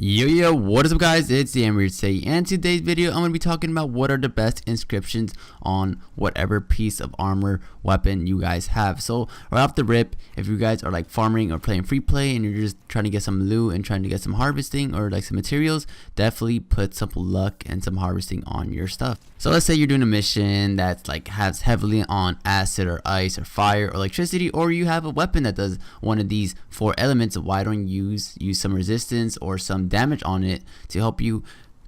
Yo, what is up guys, it's the Amber today, and today's video I'm going to be talking about what are the best inscriptions on whatever piece of armor weapon you guys have. So right off the rip, if you guys are like farming or playing free play and you're just trying to get some loot and trying to get some harvesting or like some materials, definitely put some luck and some harvesting on your stuff. So let's say you're doing a mission that's like has heavily on acid or ice or fire or electricity, or you have a weapon that does one of these 4 elements. Why don't you use some resistance or some damage on it to help you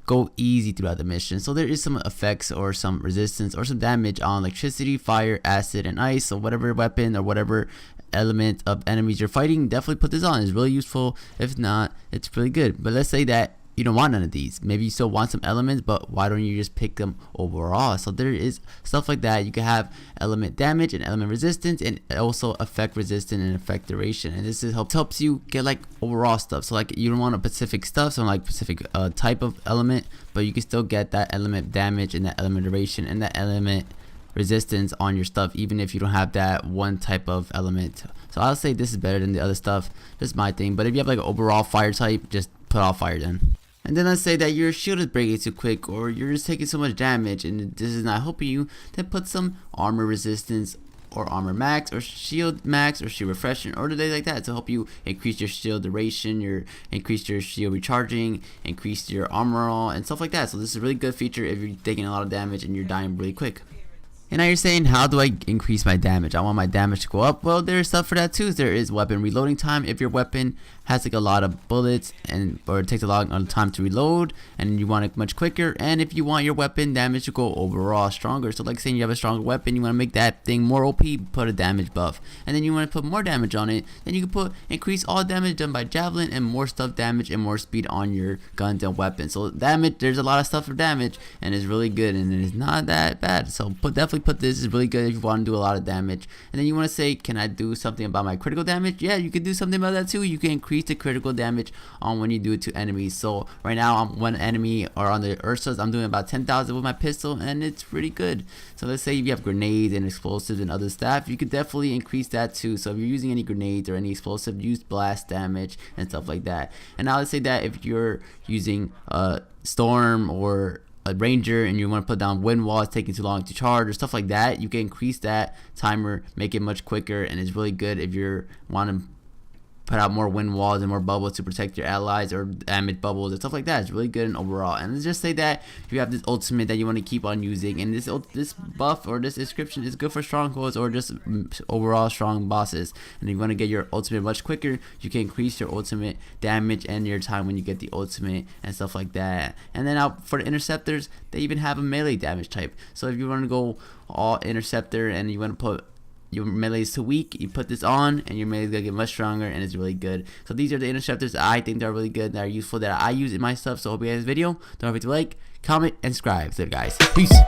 go easy throughout the mission? So there is some effects or some resistance or some damage on electricity, fire, acid, and ice. So whatever weapon or whatever element of enemies you're fighting, definitely put this on. It's really useful. If not, it's really good. But let's say that you don't want none of these. Maybe you still want some elements, but why don't you just pick them overall? So there is stuff like that. You can have element damage and element resistance, and also effect resistance and effect duration. And this is helps you get like overall stuff. So like you don't want a specific stuff, so like specific type of element, but you can still get that element damage and that element duration and that element resistance on your stuff, even if you don't have that one type of element. So I'll say this is better than the other stuff. This is my thing. But if you have like an overall fire type, just put all fire then. And then let's say that your shield is breaking too quick, or you're just taking so much damage and this is not helping you, then put some armor resistance or armor max or shield max or shield refreshing or things like that to help you increase your shield duration, increase your shield recharging, increase your armor roll and stuff like that. So this is a really good feature if you're taking a lot of damage and you're dying really quick. And now you're saying, how do I increase my damage? I want my damage to go up. Well, there's stuff for that too. There is weapon reloading time. If your weapon has like a lot of bullets or it takes a lot of time to reload and you want it much quicker, and if you want your weapon damage to go overall stronger, so like saying you have a stronger weapon, you want to make that thing more OP, put a damage buff. And then you want to put more damage on it, then you can put increase all damage done by javelin and more stuff damage and more speed on your guns and weapons. So damage, there's a lot of stuff for damage and it's really good and it's not that bad. So definitely put this is really good if you want to do a lot of damage. And then you want to say, can I do something about my critical damage? Yeah, you can do something about that too. You can increase the critical damage on when you do it to enemies. So right now I'm one enemy or on the Ursas, I'm doing about 10,000 with my pistol and it's really good. So let's say if you have grenades and explosives and other stuff, you could definitely increase that too. So if you're using any grenades or any explosive, use blast damage and stuff like that. And now let's say that if you're using storm or a ranger and you want to put down wind walls taking too long to charge or stuff like that, you can increase that timer, make it much quicker, and it's really good if you want to put out more wind walls and more bubbles to protect your allies or damage bubbles and stuff like that. It's really good in overall. And let's just say that if you have this ultimate that you want to keep on using, and this buff or this inscription is good for strongholds or just overall strong bosses, and you want to get your ultimate much quicker, you can increase your ultimate damage and your time when you get the ultimate and stuff like that. And then out for the interceptors, they even have a melee damage type. So if you want to go all interceptor and you want to put your melee is too weak, you put this on and your melee is gonna get much stronger and it's really good. So these are the interceptors that I think they're really good, that are useful, that I use in my stuff. So hope you guys this video. Don't forget to like, comment, and subscribe. So guys, peace.